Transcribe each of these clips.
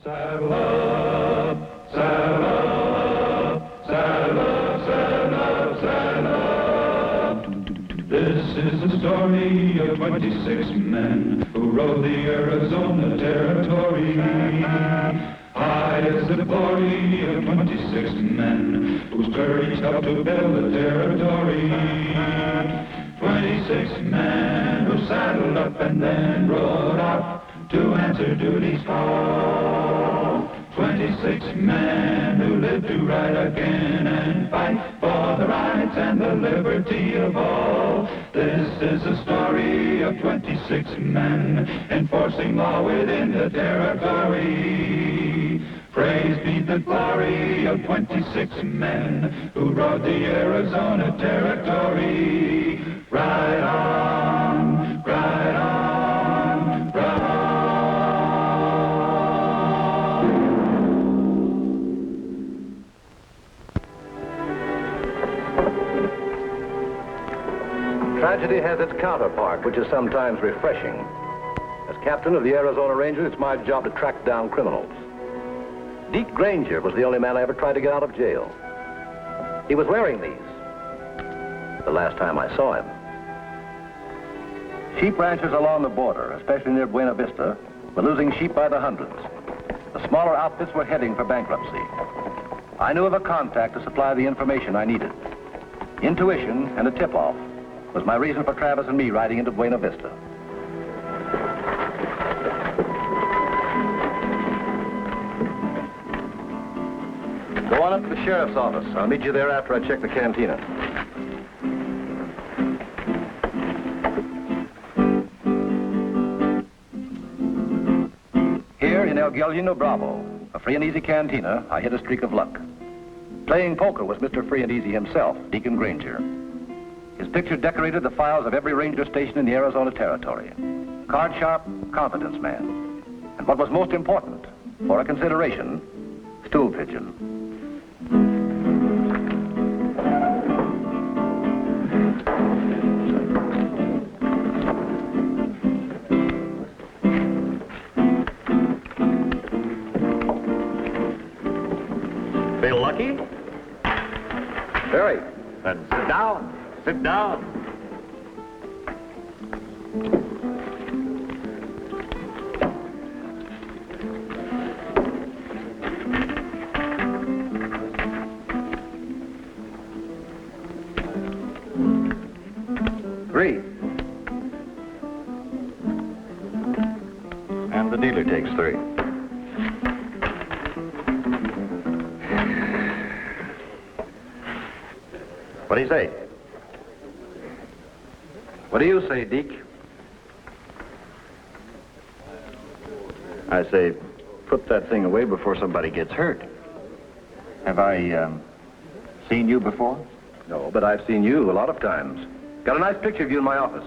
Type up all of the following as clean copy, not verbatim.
Saddle up, saddle up, saddle up, saddle up, saddle up. This is the story of 26 men who rode the Arizona Territory. High is the glory of 26 men whose courage helped to build the territory. 26 men who saddled up and then rode out to answer duty's call. 26 men who lived to ride again and fight for the rights and the liberty of all. This is the story of 26 men enforcing law within the territory. Praise be the glory of 26 men who rode the Arizona Territory. Ride on, ride on, ride on. Tragedy has its counterpart, which is sometimes refreshing. As captain of the Arizona Rangers, it's my job to track down criminals. Deake Granger was the only man I ever tried to get out of jail. He was wearing these the last time I saw him. Sheep ranchers along the border, especially near Buena Vista, were losing sheep by the hundreds. The smaller outfits were heading for bankruptcy. I knew of a contact to supply the information I needed. Intuition and a tip-off was my reason for Travis and me riding into Buena Vista. Go on up to the sheriff's office. I'll meet you there after I check the cantina. Here in El Galino Bravo, a free and easy cantina, I hit a streak of luck. Playing poker was Mr. Free and Easy himself, Deake Granger. His picture decorated the files of every ranger station in the Arizona Territory. Card-sharp, confidence man. And what was most important, for a consideration, stool pigeon. Feel lucky? Very. Then sit down. Sit down. Three. And the dealer takes 3. What do you say? What do you say, Deake? I say, put that thing away before somebody gets hurt. Have I, seen you before? No, but I've seen you a lot of times. Got a nice picture of you in my office.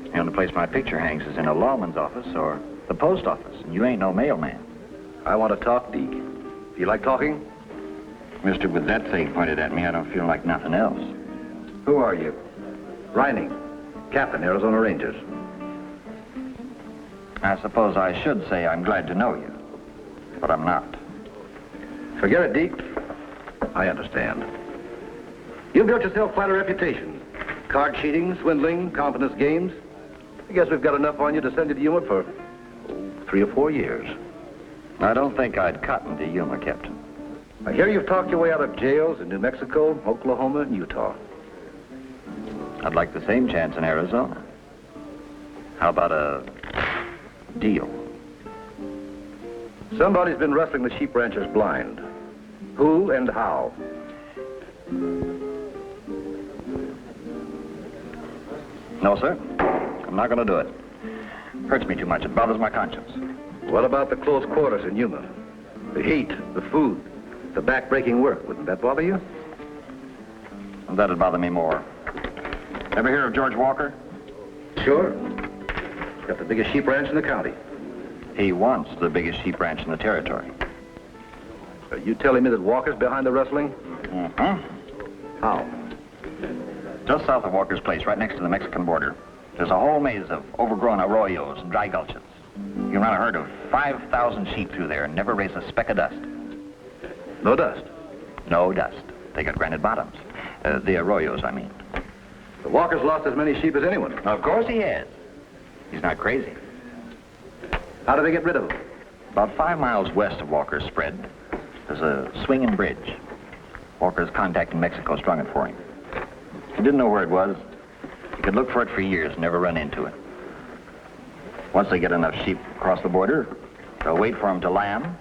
The only place my picture hangs is in a lawman's office or the post office, and you ain't no mailman. I want to talk, Deake. Do you like talking? Mister, with that thing pointed at me, I don't feel like nothing else. Who are you? Rynning, Captain, Arizona Rangers. I suppose I should say I'm glad to know you, but I'm not. Forget it, Deake. I understand. You've built yourself quite a reputation. Card cheating, swindling, confidence games. I guess we've got enough on you to send you to Yuma for 3 or 4 years. I don't think I'd cotton to Yuma, Captain. I hear you've talked your way out of jails in New Mexico, Oklahoma, and Utah. I'd like the same chance in Arizona. How about a deal? Somebody's been wrestling the sheep ranchers blind. Who and how? No, sir. I'm not going to do it. Hurts me too much. It bothers my conscience. What about the close quarters in Yuma? The heat, the food, the back-breaking work. Wouldn't that bother you? Well, that'd bother me more. Ever hear of George Walker? Sure. He's got the biggest sheep ranch in the county. He wants the biggest sheep ranch in the territory. Are you telling me that Walker's behind the rustling? Mm-hmm. How? Just south of Walker's place, right next to the Mexican border, there's a whole maze of overgrown arroyos and dry gulches. You can run a herd of 5,000 sheep through there and never raise a speck of dust. No dust. No dust. They got granite bottoms. The arroyos, I mean. The Walker's lost as many sheep as anyone. Of course he has. He's not crazy. How do they get rid of them? About 5 miles west of Walker's spread, there's a swinging bridge. Walker's contacting Mexico strung it for him. He didn't know where it was. He could look for it for years, never run into it. Once they get enough sheep across the border, they'll wait for them to lamb,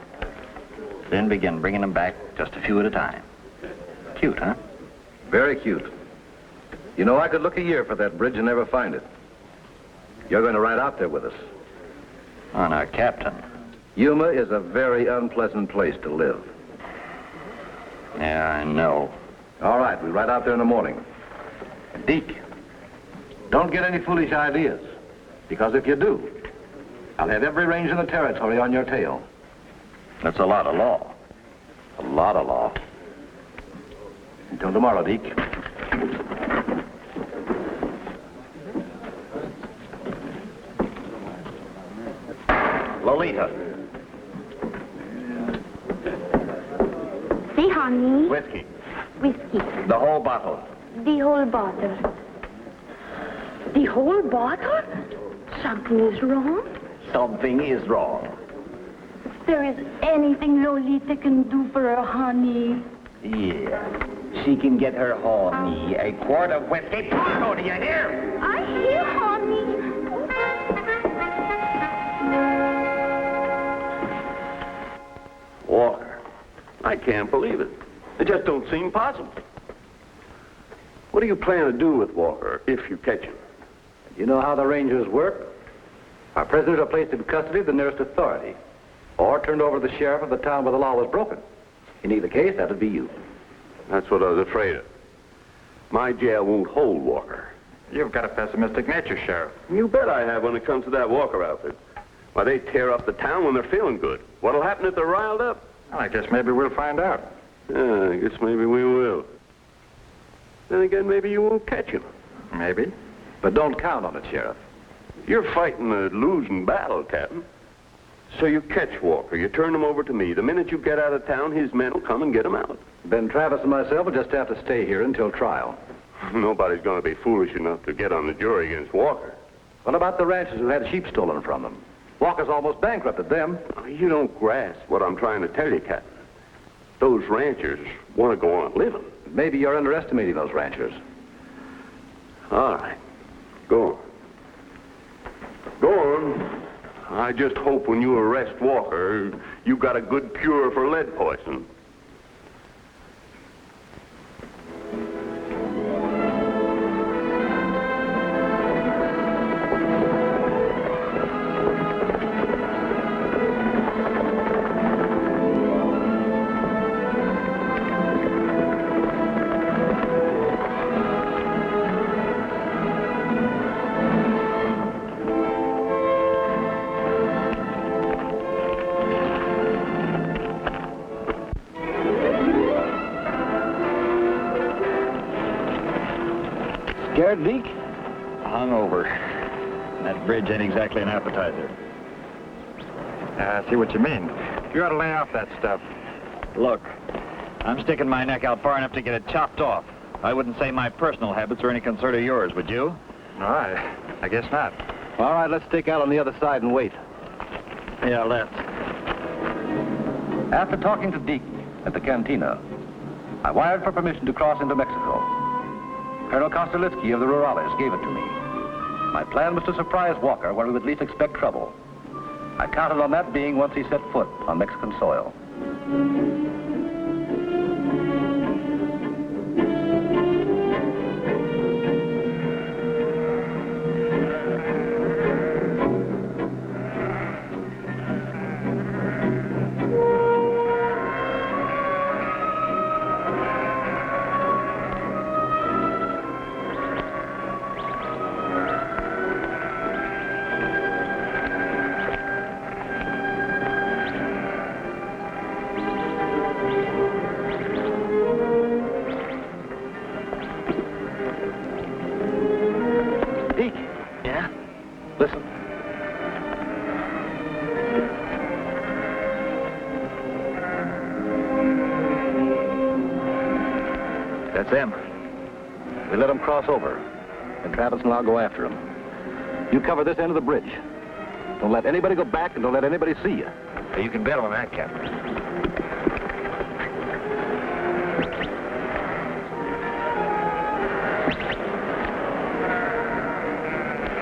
then begin bringing them back just a few at a time. Cute, huh? Very cute. You know, I could look a year for that bridge and never find it. You're going to ride out there with us. Oh, now, Captain. Yuma is a very unpleasant place to live. Yeah, I know. All right, we ride out there in the morning. And Deake, don't get any foolish ideas. Because if you do, I'll have every range in the territory on your tail. That's a lot of law. A lot of law. Until tomorrow, Deake. Lolita. See, honey. Whiskey. Whiskey. The whole bottle. The whole bottle. The whole bottle? Something is wrong. Something is wrong. If there is anything Lolita can do for her, honey. Yeah. She can get her honey a quart of whiskey. Porno, do you hear? I hear, honey. Walker, I can't believe it. It just don't seem possible. What do you plan to do with Walker if you catch him? You know how the Rangers work? Our prisoners are placed in custody of the nearest authority, or turned over to the sheriff of the town where the law was broken. In either case, that would be you. That's what I was afraid of. My jail won't hold Walker. You've got a pessimistic nature, Sheriff. You bet I have when it comes to that Walker outfit. Why, they tear up the town when they're feeling good. What'll happen if they're riled up? Well, I guess maybe we'll find out. Yeah, I guess maybe we will. Then again, maybe you won't catch him. Maybe. But don't count on it, Sheriff. You're fighting a losing battle, Captain. So you catch Walker, you turn him over to me. The minute you get out of town, his men will come and get him out. Ben Travis and myself will just have to stay here until trial. Nobody's going to be foolish enough to get on the jury against Walker. What about the ranchers who had sheep stolen from them? Walker's almost bankrupted them. You don't grasp what I'm trying to tell you, Captain. Those ranchers want to go on living. Maybe you're underestimating those ranchers. All right. Go on. Go on. I just hope when you arrest Walker, you got a good cure for lead poison. Scared, Deake? Hungover. That bridge ain't exactly an appetizer. I see what you mean. You ought to lay off that stuff. Look, I'm sticking my neck out far enough to get it chopped off. I wouldn't say my personal habits are any concern of yours, would you? No, I guess not. All right, let's stick out on the other side and wait. Yeah, let's. After talking to Deake at the cantina, I wired for permission to cross into Mexico. Colonel Kostelitsky of the Rurales gave it to me. My plan was to surprise Walker where we would least expect trouble. I counted on that being once he set foot on Mexican soil. That's them. We let them cross over, and Travis and I'll go after them. You cover this end of the bridge. Don't let anybody go back, and don't let anybody see you. You can bet on that, Captain.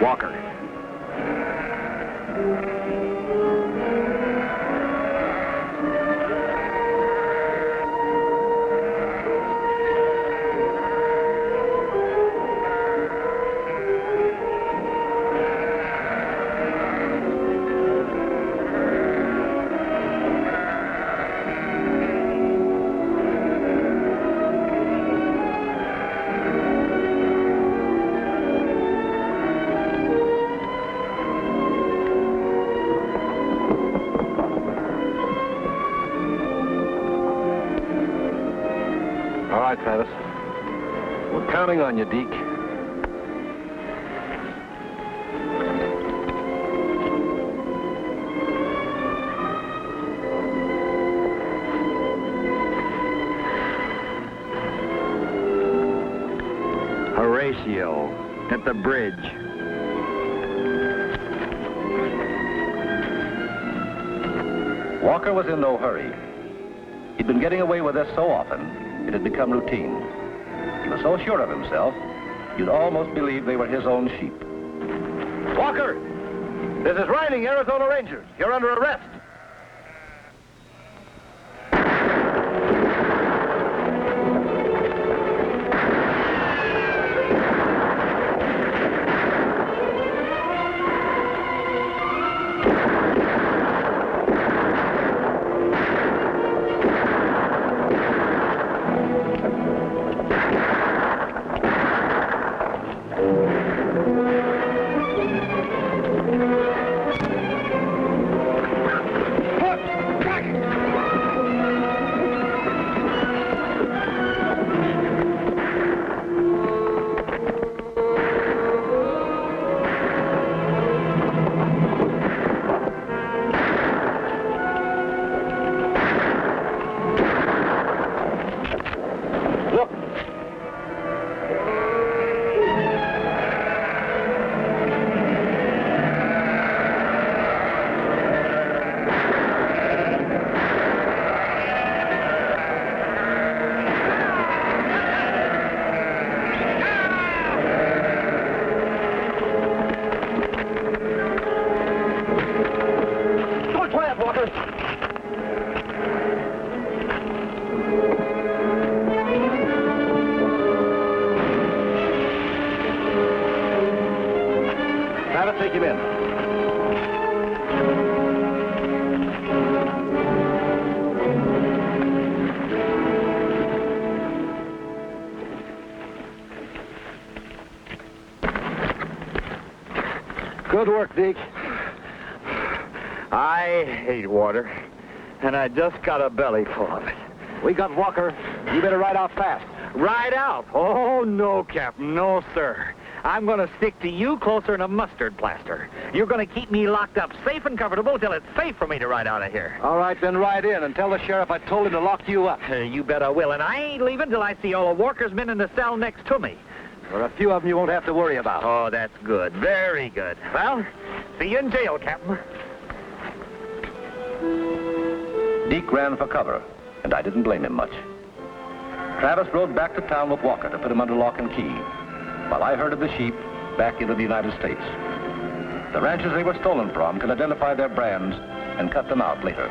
Walker. All right, Travis. We're counting on you, Deake. Horatio, at the bridge. Walker was in no hurry. He'd been getting away with this so often, it had become routine. He was so sure of himself, you'd almost believe they were his own sheep. Walker! This is Rynning, Arizona Rangers. You're under arrest. Take him in. Good work, Deake. I hate water, and I just got a belly full of it. We got Walker. You better ride out fast. Ride out? Oh, no, Captain. No, sir. I'm going to stick to you closer than a mustard plaster. You're going to keep me locked up safe and comfortable till it's safe for me to ride out of here. All right, then ride in and tell the sheriff I told him to lock you up. You bet I will, and I ain't leaving till I see all of Walker's men in the cell next to me. There are a few of them you won't have to worry about. Oh, that's good. Very good. Well, see you in jail, Captain. Deake ran for cover, and I didn't blame him much. Travis rode back to town with Walker to put him under lock and key, while I herded the sheep back into the United States. The ranches they were stolen from could identify their brands and cut them out later.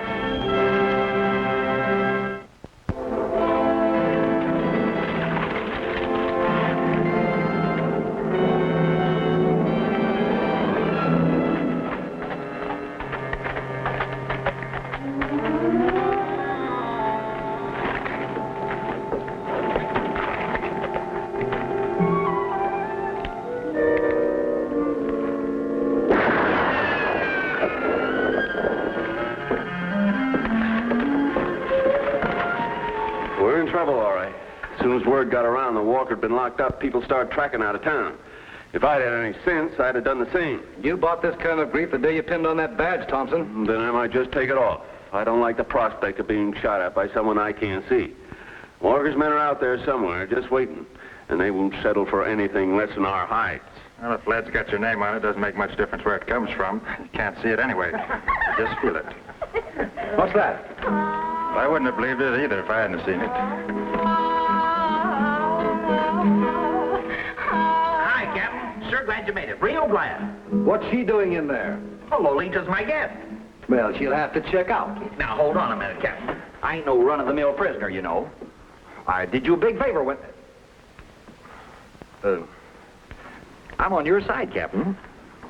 Word got around that Walker had been locked up, people started tracking out of town. If I'd had any sense, I'd have done the same. You bought this kind of grief the day you pinned on that badge, Thompson. Then I might just take it off. I don't like the prospect of being shot at by someone I can't see. Walker's men are out there somewhere, just waiting. And they won't settle for anything less than our hides. Well, if lead's got your name on it, doesn't make much difference where it comes from. You can't see it anyway. You just feel it. What's that? Well, I wouldn't have believed it either if I hadn't seen it. Hi, Captain. Sure glad you made it. Real glad. What's she doing in there? Oh, Lolita's my guest. Well, she'll have to check out. Now, hold on a minute, Captain. I ain't no run-of-the-mill prisoner, you know. I did you a big favor when... I'm on your side, Captain.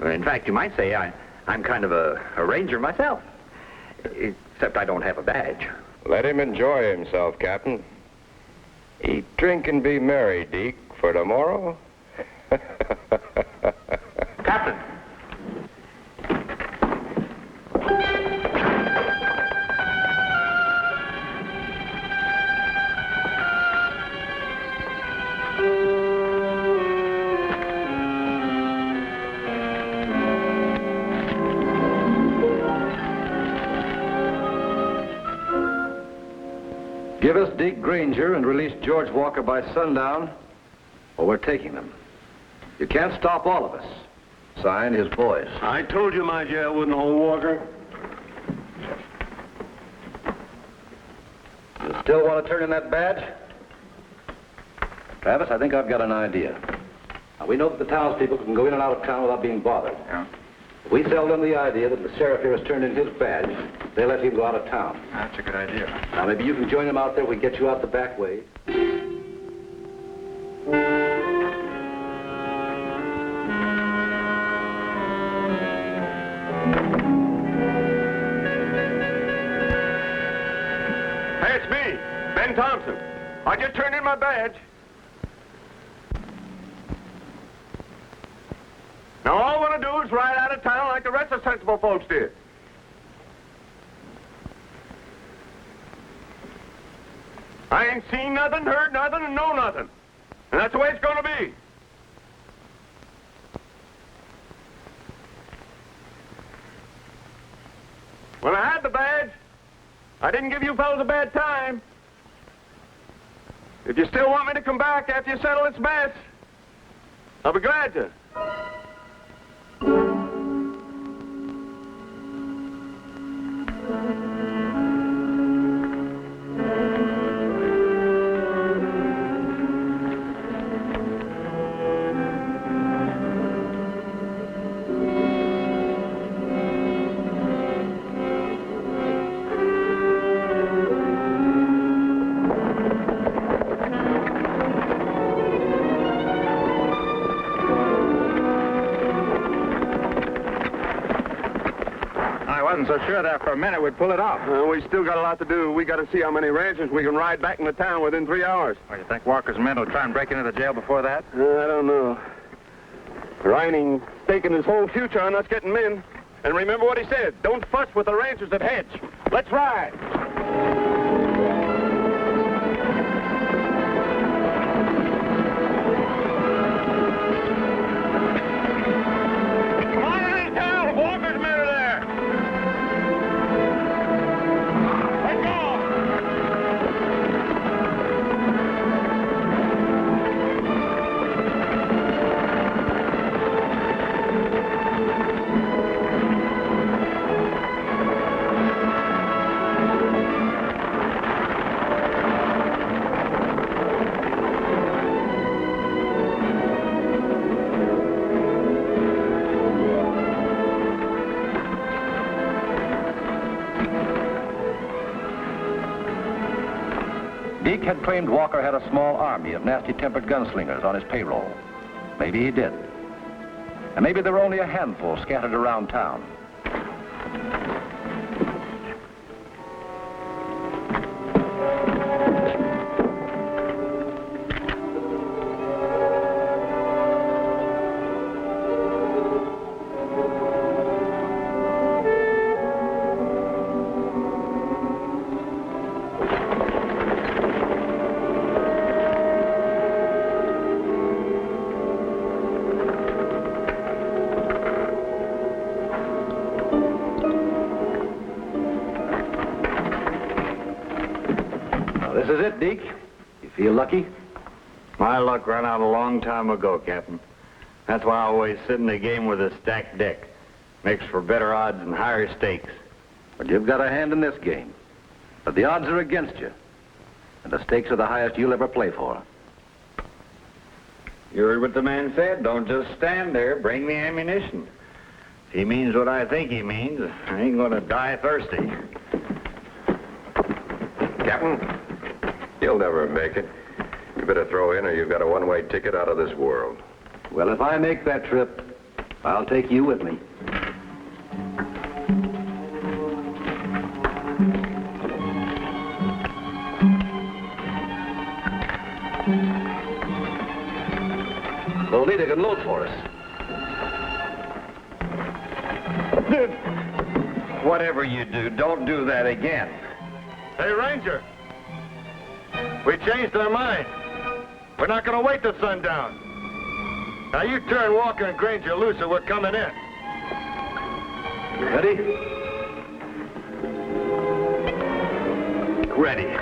In fact, you might say I'm kind of a ranger myself. Except I don't have a badge. Let him enjoy himself, Captain. Eat, drink, and be merry, Deake, for tomorrow. Captain! Give us Deake Granger and release George Walker by sundown, or we're taking them. You can't stop all of us. Signed, his boys. I told you my jail wouldn't hold Walker. You still want to turn in that badge? Travis, I think I've got an idea. Now, we know that the townspeople can go in and out of town without being bothered. Yeah? If we sell them the idea that the sheriff here has turned in his badge, they'll let him go out of town. That's a good idea. Now, maybe you can join them out there. We get you out the back way. Hey, it's me, Ben Thompson. I just turned in my badge. Now, all I want to do is ride out of town like the rest of the sensible folks did. I ain't seen nothing, heard nothing, and know nothing. And that's the way it's going to be. When I had the badge, I didn't give you fellas a bad time. If you still want me to come back after you settle this mess, I'll be glad to. So sure that for a minute we'd pull it off. We still got a lot to do. We got to see how many ranchers we can ride back into town within 3 hours. Well, you think Walker's men will try and break into the jail before that? I don't know. Rynning staking his whole future on us getting men. And remember what he said, don't fuss with the ranchers that hedge. Let's ride. Come on into town, Walker's men are there. Let's go. Deake had claimed Walker had a small army of nasty-tempered gunslingers on his payroll. Maybe he did. And maybe there were only a handful scattered around town. This is it, Deake. Feel lucky? My luck ran out a long time ago, Captain. That's why I always sit in the game with a stacked deck. Makes for better odds and higher stakes. But you've got a hand in this game. But the odds are against you. And the stakes are the highest you'll ever play for. You heard what the man said. Don't just stand there. Bring the ammunition. If he means what I think he means, I ain't gonna die thirsty. Captain, you'll never make it. You better throw in or you've got a one-way ticket out of this world. Well, if I make that trip, I'll take you with me. Lolita can load for us. Whatever you do, don't do that again. Hey, Ranger. We changed our mind. We're not going to wait till sundown. Now you turn Walker and Granger loose or we're coming in. Ready? Ready.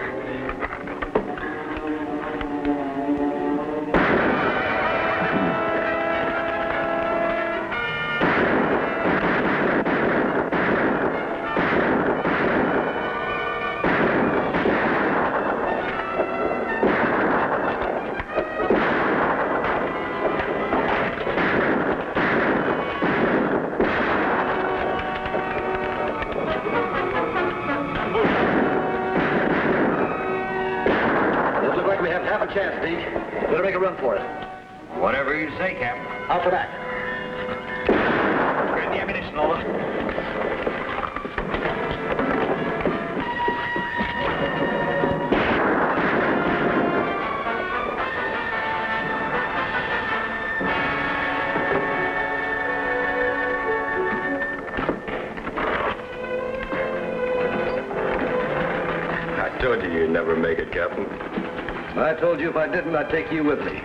Chance, Deake. Better make a run for it. Whatever you say, Captain. Out the back. Grab the ammunition, Lola. I told you you'd never make it, Captain. I told you if I didn't, I'd take you with me.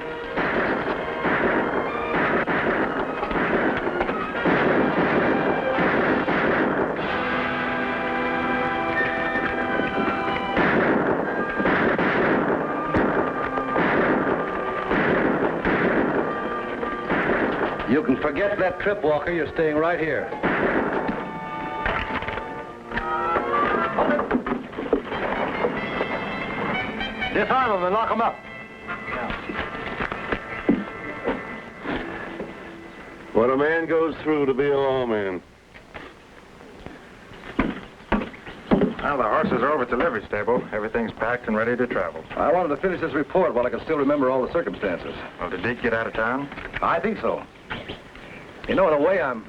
You can forget that trip, Walker. You're staying right here. Disarm them and lock them up. What a man goes through to be a lawman. Well, the horses are over at the livery stable. Everything's packed and ready to travel. I wanted to finish this report while I can still remember all the circumstances. Well, did Deake get out of town? I think so. You know, in a way, I'm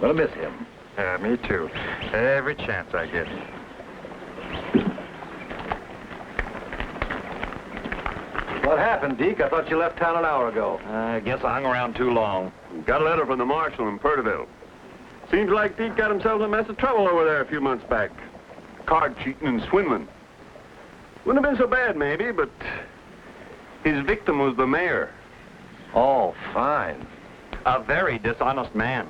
going to miss him. Yeah, me too. Every chance I get. What happened, Deake? I thought you left town an hour ago. I guess I hung around too long. Got a letter from the marshal in Purteville. Seems like Deake got himself in a mess of trouble over there a few months back. Card cheating and swindling. Wouldn't have been so bad, maybe, but his victim was the mayor. Oh, fine. A very dishonest man.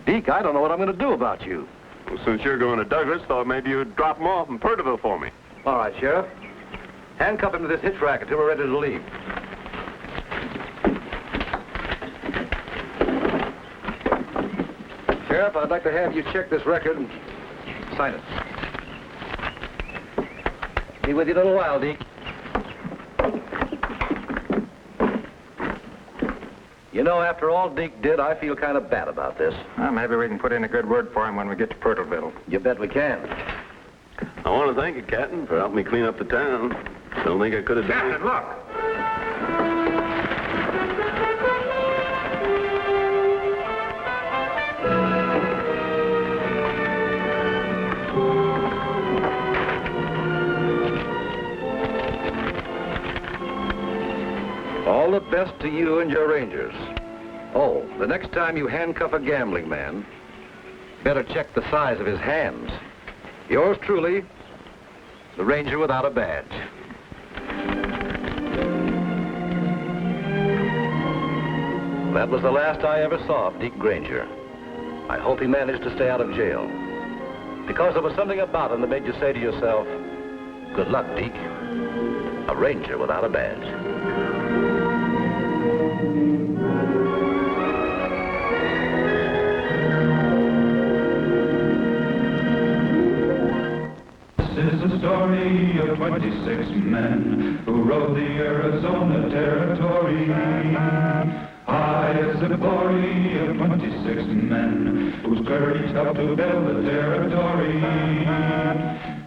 Deake, I don't know what I'm going to do about you. Well, since you're going to Douglas, thought maybe you'd drop him off in Purteville for me. All right, Sheriff. Handcuff him to this hitch rack until we're ready to leave. Sheriff, I'd like to have you check this record and sign it. Be with you in a little while, Deake. You know, after all Deake did, I feel kind of bad about this. Well, maybe we can put in a good word for him when we get to Purteville. You bet we can. I want to thank you, Captain, for helping me clean up the town. Don't think I could have done it. Captain, look! All the best to you and your rangers. Oh, the next time you handcuff a gambling man, better check the size of his hands. Yours truly, the ranger without a badge. That was the last I ever saw of Deake Granger. I hope he managed to stay out of jail. Because there was something about him that made you say to yourself, Good luck, Deake. A ranger without a badge. This is the story of 26 men who rode the Arizona Territory. High as the glory of 26 men whose courage helped to build the territory.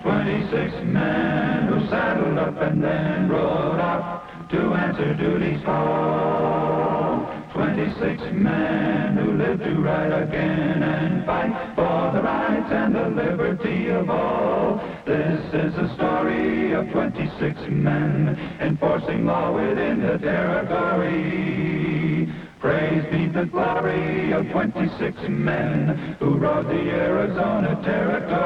26 men who saddled up and then rode out to answer duty's call. 26 men who lived to ride again and fight for the rights and the liberty of all. This is the story of 26 men enforcing law within the territory. Praise be the glory of 26 men who rode the Arizona Territory.